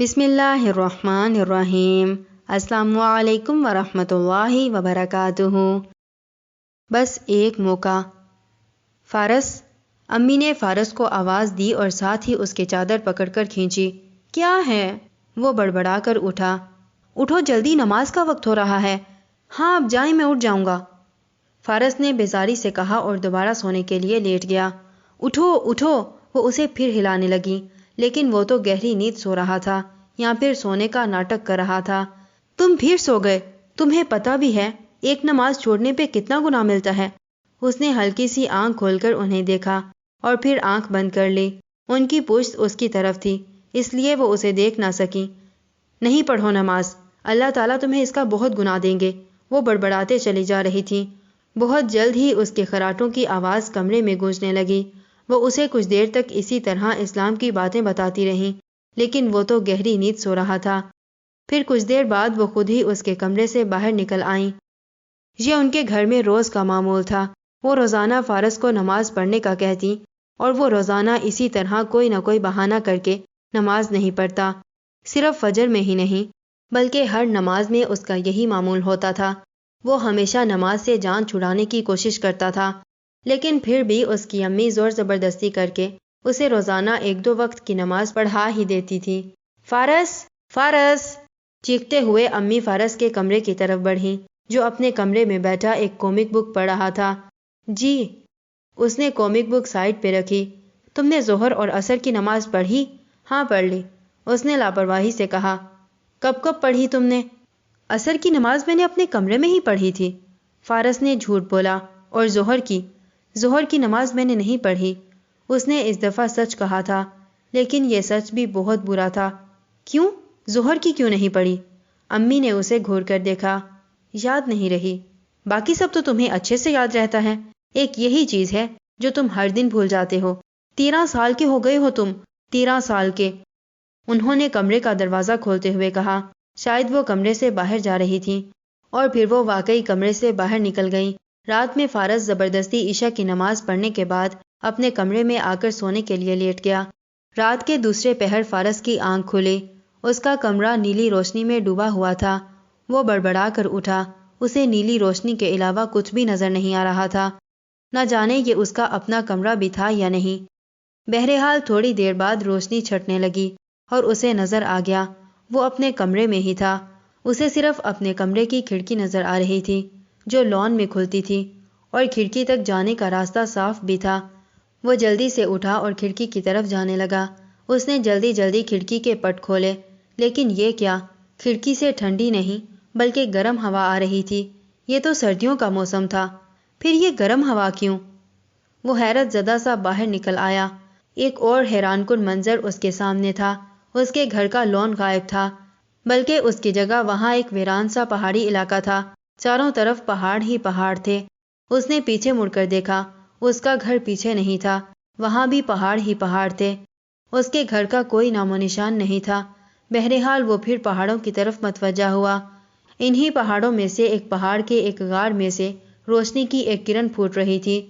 بسم اللہ الرحمن الرحیم۔ السلام علیکم ورحمۃ اللہ وبرکاتہ۔ بس ایک موقع۔ فارس۔ امی نے فارس کو آواز دی اور ساتھ ہی اس کے چادر پکڑ کر کھینچی۔ کیا ہے؟ وہ بڑبڑا کر اٹھا۔ اٹھو جلدی، نماز کا وقت ہو رہا ہے۔ ہاں اب جائیں، میں اٹھ جاؤں گا، فارس نے بیزاری سے کہا اور دوبارہ سونے کے لیے لیٹ گیا۔ اٹھو اٹھو، وہ اسے پھر ہلانے لگی، لیکن وہ تو گہری نیند سو رہا تھا یا پھر سونے کا ناٹک کر رہا تھا۔ تم پھر سو گئے؟ تمہیں پتہ بھی ہے ایک نماز چھوڑنے پہ کتنا گناہ ملتا ہے؟ اس نے ہلکی سی آنکھ کھول کر انہیں دیکھا اور پھر آنکھ بند کر لی۔ ان کی پشت اس کی طرف تھی، اس لیے وہ اسے دیکھ نہ سکی۔ نہیں پڑھو نماز، اللہ تعالیٰ تمہیں اس کا بہت گناہ دیں گے، وہ بڑبڑاتے چلی جا رہی تھی۔ بہت جلد ہی اس کے خراٹوں کی آواز کمرے میں گونجنے لگی۔ وہ اسے کچھ دیر تک اسی طرح اسلام کی باتیں بتاتی رہیں، لیکن وہ تو گہری نیند سو رہا تھا۔ پھر کچھ دیر بعد وہ خود ہی اس کے کمرے سے باہر نکل آئیں۔ یہ ان کے گھر میں روز کا معمول تھا۔ وہ روزانہ فارس کو نماز پڑھنے کا کہتی اور وہ روزانہ اسی طرح کوئی نہ کوئی بہانہ کر کے نماز نہیں پڑھتا۔ صرف فجر میں ہی نہیں بلکہ ہر نماز میں اس کا یہی معمول ہوتا تھا۔ وہ ہمیشہ نماز سے جان چھڑانے کی کوشش کرتا تھا، لیکن پھر بھی اس کی امی زور زبردستی کر کے اسے روزانہ 1-2 وقت کی نماز پڑھا ہی دیتی تھی۔ فارس، فارس، چیختے ہوئے امی فارس کے کمرے کی طرف بڑھی، جو اپنے کمرے میں بیٹھا ایک کامک بک پڑھ رہا تھا۔ جی، اس نے کامک بک سائیڈ پہ رکھی۔ تم نے ظہر اور عصر کی نماز پڑھی؟ ہاں پڑھ لی، اس نے لاپرواہی سے کہا۔ کب کب پڑھی تم نے؟ عصر کی نماز میں نے اپنے کمرے میں ہی پڑھی تھی، فارس نے جھوٹ بولا۔ اور ظہر کی نماز میں نے نہیں پڑھی، اس نے اس دفعہ سچ کہا تھا، لیکن یہ سچ بھی بہت برا تھا۔ کیوں؟ ظہر کی کیوں نہیں پڑھی؟ امی نے اسے گھور کر دیکھا۔ یاد نہیں رہی، باقی سب تو تمہیں اچھے سے یاد رہتا ہے، ایک یہی چیز ہے جو تم ہر دن بھول جاتے ہو۔ 13 سال کے ہو گئے ہو تم، 13 سال کے، انہوں نے کمرے کا دروازہ کھولتے ہوئے کہا۔ شاید وہ کمرے سے باہر جا رہی تھی، اور پھر وہ واقعی کمرے سے باہر نکل گئیں۔ رات میں فارس زبردستی عشاء کی نماز پڑھنے کے بعد اپنے کمرے میں آ کر سونے کے لیے لیٹ گیا۔ رات کے دوسرے پہر فارس کی آنکھ کھلی، اس کا کمرہ نیلی روشنی میں ڈوبا ہوا تھا۔ وہ بڑبڑا کر اٹھا، اسے نیلی روشنی کے علاوہ کچھ بھی نظر نہیں آ رہا تھا، نہ جانے یہ اس کا اپنا کمرہ بھی تھا یا نہیں۔ بہرحال تھوڑی دیر بعد روشنی چھٹنے لگی اور اسے نظر آ گیا وہ اپنے کمرے میں ہی تھا۔ اسے صرف اپنے کمرے کی کھڑکی نظر آ رہی تھی جو لان میں کھلتی تھی، اور کھڑکی تک جانے کا راستہ صاف بھی تھا۔ وہ جلدی سے اٹھا اور کھڑکی کی طرف جانے لگا۔ اس نے جلدی جلدی کھڑکی کے پٹ کھولے، لیکن یہ کیا، کھڑکی سے ٹھنڈی نہیں بلکہ گرم ہوا آ رہی تھی۔ یہ تو سردیوں کا موسم تھا، پھر یہ گرم ہوا کیوں؟ وہ حیرت زدہ سا باہر نکل آیا۔ ایک اور حیران کن منظر اس کے سامنے تھا۔ اس کے گھر کا لان غائب تھا، بلکہ اس کی جگہ وہاں ایک ویران سا پہاڑی علاقہ تھا۔ چاروں طرف پہاڑ ہی پہاڑ تھے۔ اس نے پیچھے مڑ کر دیکھا، اس کا گھر پیچھے نہیں تھا، وہاں بھی پہاڑ ہی پہاڑ تھے۔ اس کے گھر کا کوئی نام و نشان نہیں تھا۔ بہرحال وہ پھر پہاڑوں کی طرف متوجہ ہوا۔ انہی پہاڑوں میں سے ایک پہاڑ کے ایک غار میں سے روشنی کی ایک کرن پھوٹ رہی تھی۔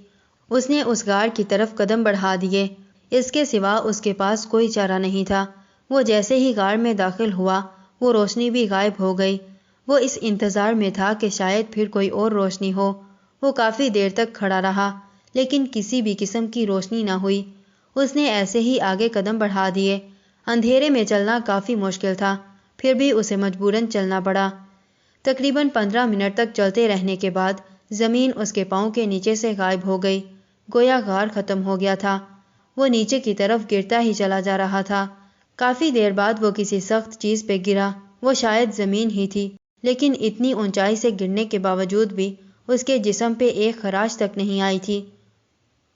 اس نے اس غار کی طرف قدم بڑھا دیے، اس کے سوا اس کے پاس کوئی چارہ نہیں تھا۔ وہ جیسے ہی غار میں داخل ہوا، وہ روشنی بھی غائب ہو گئی۔ وہ اس انتظار میں تھا کہ شاید پھر کوئی اور روشنی ہو۔ وہ کافی دیر تک کھڑا رہا، لیکن کسی بھی قسم کی روشنی نہ ہوئی۔ اس نے ایسے ہی آگے قدم بڑھا دیے۔ اندھیرے میں چلنا کافی مشکل تھا، پھر بھی اسے مجبوراً چلنا پڑا۔ تقریباً 15 منٹ تک چلتے رہنے کے بعد زمین اس کے پاؤں کے نیچے سے غائب ہو گئی، گویا غار ختم ہو گیا تھا۔ وہ نیچے کی طرف گرتا ہی چلا جا رہا تھا۔ کافی دیر بعد وہ کسی سخت چیز پہ گرا۔ وہ شاید زمین ہی تھی، لیکن اتنی اونچائی سے گرنے کے باوجود بھی اس کے جسم پہ ایک خراش تک نہیں آئی تھی۔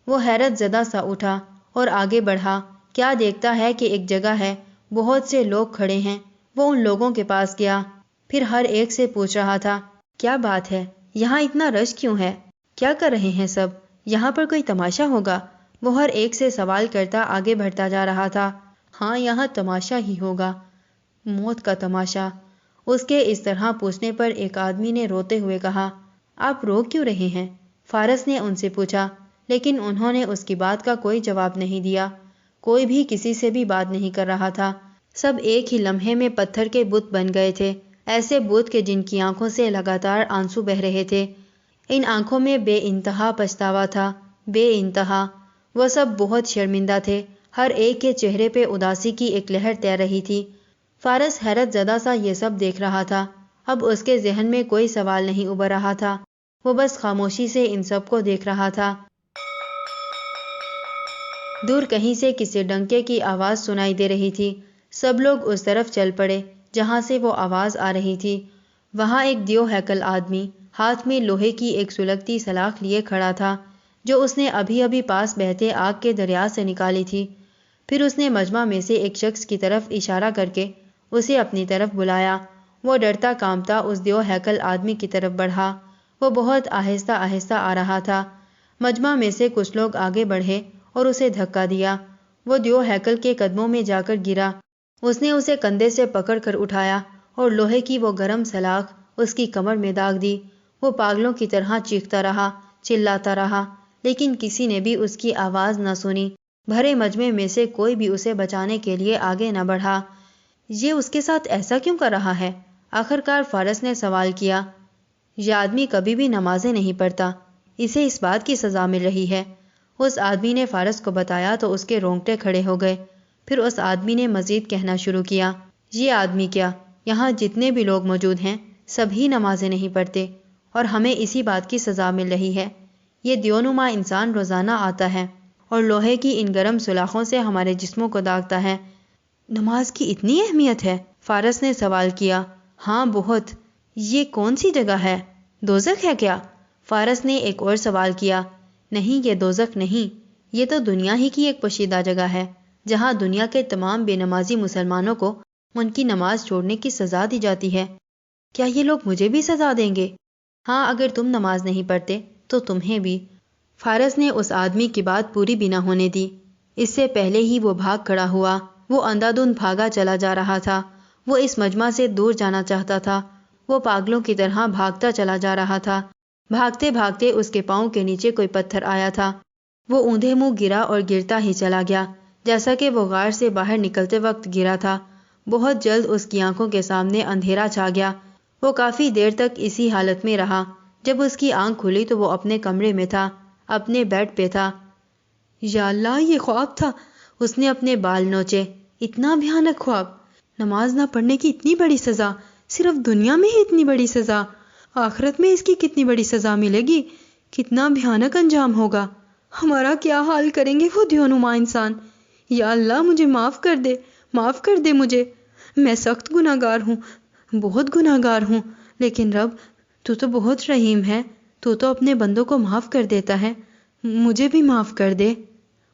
وہ حیرت زدہ سا اٹھا اور آگے بڑھا۔ کیا دیکھتا ہے کہ ایک جگہ ہے، بہت سے لوگ کھڑے ہیں۔ وہ ان لوگوں کے پاس گیا، پھر ہر ایک سے پوچھ رہا تھا، کیا بات ہے، یہاں اتنا رش کیوں ہے؟ کیا کر رہے ہیں سب؟ یہاں پر کوئی تماشا ہوگا؟ وہ ہر ایک سے سوال کرتا آگے بڑھتا جا رہا تھا۔ ہاں، یہاں تماشا ہی ہوگا، موت کا تماشا۔ اس کے اس طرح پوچھنے پر ایک آدمی نے روتے ہوئے کہا، آپ رو کیوں رہے ہیں؟ فارس نے ان سے پوچھا، لیکن انہوں نے اس کی بات کا کوئی جواب نہیں دیا۔ کوئی بھی کسی سے بھی بات نہیں کر رہا تھا، سب ایک ہی لمحے میں پتھر کے بت بن گئے تھے، ایسے بت کہ جن کی آنکھوں سے لگاتار آنسو بہہ رہے تھے۔ ان آنکھوں میں بے انتہا پچھتاوا تھا، بے انتہا۔ وہ سب بہت شرمندہ تھے، ہر ایک کے چہرے پہ اداسی کی ایک لہر تیر رہی تھی۔ فارس حیرت زدہ سا یہ سب دیکھ رہا تھا۔ اب اس کے ذہن میں کوئی سوال نہیں ابھر رہا تھا، وہ بس خاموشی سے ان سب کو دیکھ رہا تھا۔ دور کہیں سے کسی ڈنکے کی آواز سنائی دے رہی تھی۔ سب لوگ اس طرف چل پڑے جہاں سے وہ آواز آ رہی تھی۔ وہاں ایک دیو ہیکل آدمی ہاتھ میں لوہے کی ایک سلگتی سلاخ لیے کھڑا تھا، جو اس نے ابھی ابھی پاس بہتے آگ کے دریا سے نکالی تھی۔ پھر اس نے مجمع میں سے ایک شخص کی طرف اشارہ کر کے اسے اپنی طرف بلایا۔ وہ ڈرتا کانپتا اس دیو ہیکل آدمی کی طرف بڑھا۔ وہ بہت آہستہ آہستہ آ رہا تھا۔ مجمع میں سے کچھ لوگ آگے بڑھے اور اسے دھکا دیا۔ وہ دیو ہیکل کے قدموں میں جا کر گرا۔ اس نے اسے کندھے سے پکڑ کر اٹھایا اور لوہے کی وہ گرم سلاخ اس کی کمر میں داغ دی۔ وہ پاگلوں کی طرح چیختا رہا، چلاتا رہا، لیکن کسی نے بھی اس کی آواز نہ سنی۔ بھرے مجمع میں سے کوئی بھی اسے بچانے کے لیے آگے نہ بڑھا۔ یہ اس کے ساتھ ایسا کیوں کر رہا ہے؟ آخرکار فارس نے سوال کیا۔ یہ آدمی کبھی بھی نمازیں نہیں پڑھتا، اسے اس بات کی سزا مل رہی ہے۔ اس آدمی نے فارس کو بتایا تو اس کے رونگٹے کھڑے ہو گئے۔ پھر اس آدمی نے مزید کہنا شروع کیا، یہ آدمی کیا، یہاں جتنے بھی لوگ موجود ہیں سبھی نمازیں نہیں پڑھتے، اور ہمیں اسی بات کی سزا مل رہی ہے۔ یہ دیونما انسان روزانہ آتا ہے اور لوہے کی ان گرم سلاخوں سے ہمارے جسموں کو داغتا ہے۔ نماز کی اتنی اہمیت ہے؟ فارس نے سوال کیا۔ ہاں بہت۔ یہ کون سی جگہ ہے؟ دوزخ ہے کیا؟ فارس نے ایک اور سوال کیا۔ نہیں، یہ دوزخ نہیں، یہ تو دنیا ہی کی ایک پوشیدہ جگہ ہے، جہاں دنیا کے تمام بے نمازی مسلمانوں کو ان کی نماز چھوڑنے کی سزا دی جاتی ہے۔ کیا یہ لوگ مجھے بھی سزا دیں گے؟ ہاں، اگر تم نماز نہیں پڑھتے تو تمہیں بھی۔ فارس نے اس آدمی کی بات پوری بھی نہ ہونے دی، اس سے پہلے ہی وہ بھاگ کھڑا ہوا۔ وہ اندھا دھند بھاگا چلا جا رہا تھا۔ وہ اس مجمع سے دور جانا چاہتا تھا۔ وہ پاگلوں کی طرح بھاگتا چلا جا رہا تھا۔ بھاگتے بھاگتے اس کے پاؤں کے نیچے کوئی پتھر آیا تھا۔ وہ اوندھے منہ گرا اور گرتا ہی چلا گیا، جیسا کہ وہ غار سے باہر نکلتے وقت گرا تھا۔ بہت جلد اس کی آنکھوں کے سامنے اندھیرا چھا گیا۔ وہ کافی دیر تک اسی حالت میں رہا۔ جب اس کی آنکھ کھلی تو وہ اپنے کمرے میں تھا، اپنے بیڈ پہ تھا۔ یا اللہ، یہ خواب تھا! اس نے اپنے بال نوچے۔ اتنا بھیانک خواب! نماز نہ پڑھنے کی اتنی بڑی سزا، صرف دنیا میں ہی اتنی بڑی سزا، آخرت میں اس کی کتنی بڑی سزا ملے گی؟ کتنا بھیانک انجام ہوگا! ہمارا کیا حال کریں گے وہ دیونما انسان؟ یا اللہ، مجھے معاف کر دے، معاف کر دے مجھے۔ میں سخت گناہگار ہوں، بہت گناہگار ہوں، لیکن رب، تو تو بہت رحیم ہے، تو تو اپنے بندوں کو معاف کر دیتا ہے، مجھے بھی معاف کر دے۔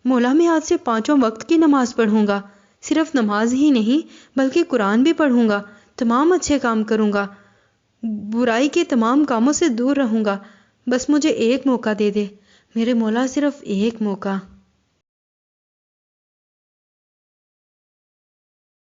مولا، میں آج سے 5 وقت کی نماز پڑھوں گا، صرف نماز ہی نہیں بلکہ قرآن بھی پڑھوں گا، تمام اچھے کام کروں گا، برائی کے تمام کاموں سے دور رہوں گا۔ بس مجھے ایک موقع دے دے میرے مولا، صرف ایک موقع۔